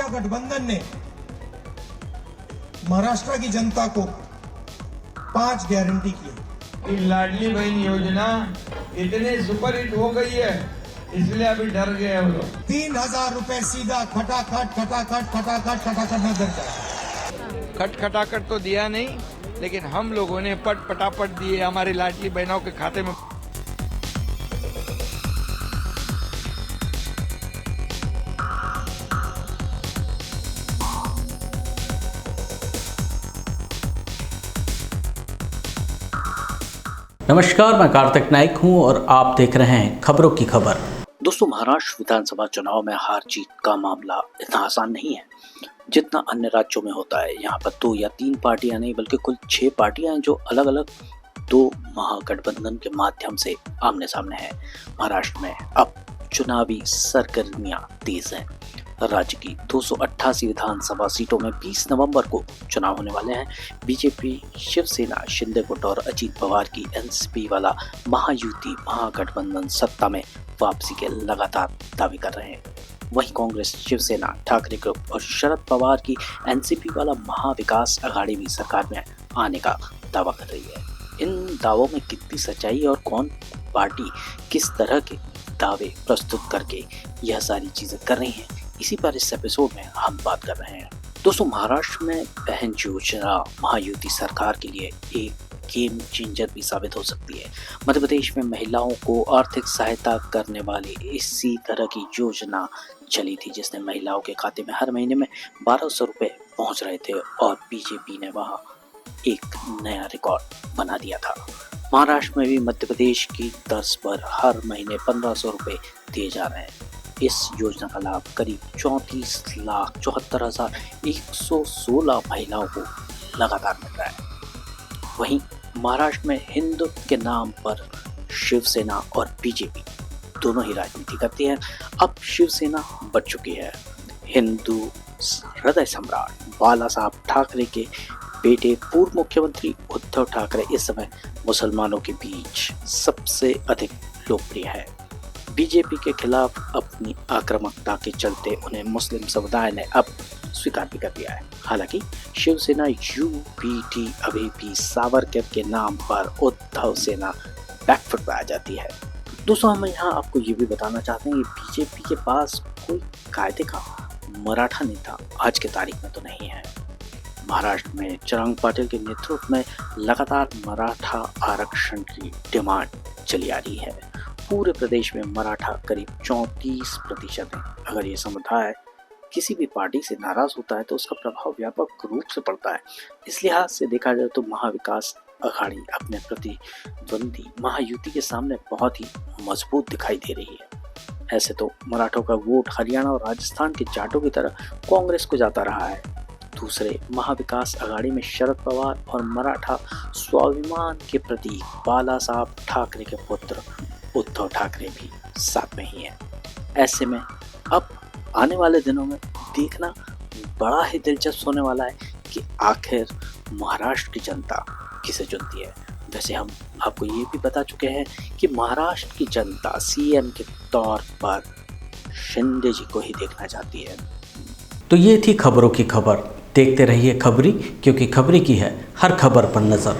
India गठबंधन ने महाराष्ट्र की जनता को 5 गारंटी की। लाडली बहन योजना इतने सुपरहिट हो गई है, इसलिए अभी डर गए हम लोग। 3000 रुपए सीधा खटाखट खटाखट खटाखट खटाखट न देता। खटखटाखट तो दिया नहीं, लेकिन हम लोगों ने पट पटापट दिए हमारी लाडली बहनों के खाते में। नमस्कार, मैं कार्तिक नाइक हूं और आप देख रहे हैं खबरों की खबर। दोस्तों, महाराष्ट्र विधानसभा चुनाव में हार जीत का मामला इतना आसान नहीं है जितना अन्य राज्यों में होता है। यहाँ पर 2 या 3 पार्टियां नहीं बल्कि कुल 6 पार्टियां हैं जो अलग अलग 2 महागठबंधन के माध्यम से आमने सामने हैं। महाराष्ट्र में अब चुनावी सरगर्मियां तेज हैं। राज्य की 288 विधानसभा सीटों में 20 नवंबर को चुनाव होने वाले हैं। बीजेपी, शिवसेना, शिंदे गुट और अजीत पवार की एनसीपी वाला महायुति महागठबंधन सत्ता में वापसी के लगातार दावे कर रहे हैं। वहीं कांग्रेस, शिवसेना, ठाकरे ग्रुप और शरद पवार की एनसीपी वाला महाविकास अघाड़ी भी सरकार में आने का दावा कर रही है। इन दावों में कितनी सच्चाई और कौन पार्टी किस तरह के दावे प्रस्तुत करके यह सारी चीजें कर रही हैं, इसी पर इस एपिसोड में हम बात कर रहे हैं। दोस्तों, महाराष्ट्र में बहन योजना महायुति सरकार के लिए एक गेम चेंजर भी साबित हो सकती है। मध्य प्रदेश में महिलाओं को आर्थिक सहायता करने वाली इसी तरह की योजना चली थी, जिसने महिलाओं के खाते में हर महीने में 1200 रुपए पहुंच रहे थे और बीजेपी ने वहां एक नया रिकॉर्ड बना दिया था। महाराष्ट्र में भी मध्य प्रदेश की तर्ज पर हर महीने 1500 रुपए दिए जा रहे हैं। इस योजना का लाभ करीब 34,74,116 महिलाओं को लगातार मिल रहा है। वहीं महाराष्ट्र में हिंदुत्व के नाम पर शिवसेना और बीजेपी दोनों ही राजनीति करती है। अब शिवसेना बढ़ चुकी है। हिंदू हृदय सम्राट बाला साहब ठाकरे के बेटे पूर्व मुख्यमंत्री उद्धव ठाकरे इस समय मुसलमानों के बीच सबसे अधिक लोकप्रिय है। बीजेपी के खिलाफ अपनी आक्रामकता के चलते उन्हें मुस्लिम समुदाय ने अब स्वीकार भी कर दिया है। हालांकि शिवसेना यूपीटी अभी भी सावरकर के नाम पर उद्धव सेना बैकफुट पर आ जाती है। दोस्तों, हम यहाँ आपको ये भी बताना चाहते हैं कि बीजेपी के पास कोई कायदे का मराठा नेता आज के तारीख में तो नहीं है। महाराष्ट्र में चिराग पाटिल के नेतृत्व में लगातार मराठा आरक्षण की डिमांड चली आ रही है। पूरे प्रदेश में मराठा करीब 34% है। अगर ये समुदाय किसी भी पार्टी से नाराज होता है तो उसका प्रभाव व्यापक रूप से पड़ता है। इस लिहाज से देखा जाए तो महाविकास अघाड़ी अपने प्रतिद्वंदी महायुति के सामने बहुत ही मजबूत दिखाई दे रही है। ऐसे तो मराठों का वोट हरियाणा और राजस्थान के जाटों की तरह कांग्रेस को जाता रहा है। दूसरे महाविकास अघाड़ी में शरद पवार और मराठा स्वाभिमान के प्रतीक बाला साहब ठाकरे के पुत्र उद्धव ठाकरे भी साथ में ही हैं। ऐसे में अब आने वाले दिनों में देखना बड़ा ही दिलचस्प होने वाला है कि आखिर महाराष्ट्र की जनता किसे चुनती है। वैसे हम आपको ये भी बता चुके हैं कि महाराष्ट्र की जनता सीएम के तौर पर शिंदे जी को ही देखना चाहती है। तो ये थी खबरों की खबर। देखते रहिए खबरी, क्योंकि खबरी की है हर खबर पर नजर।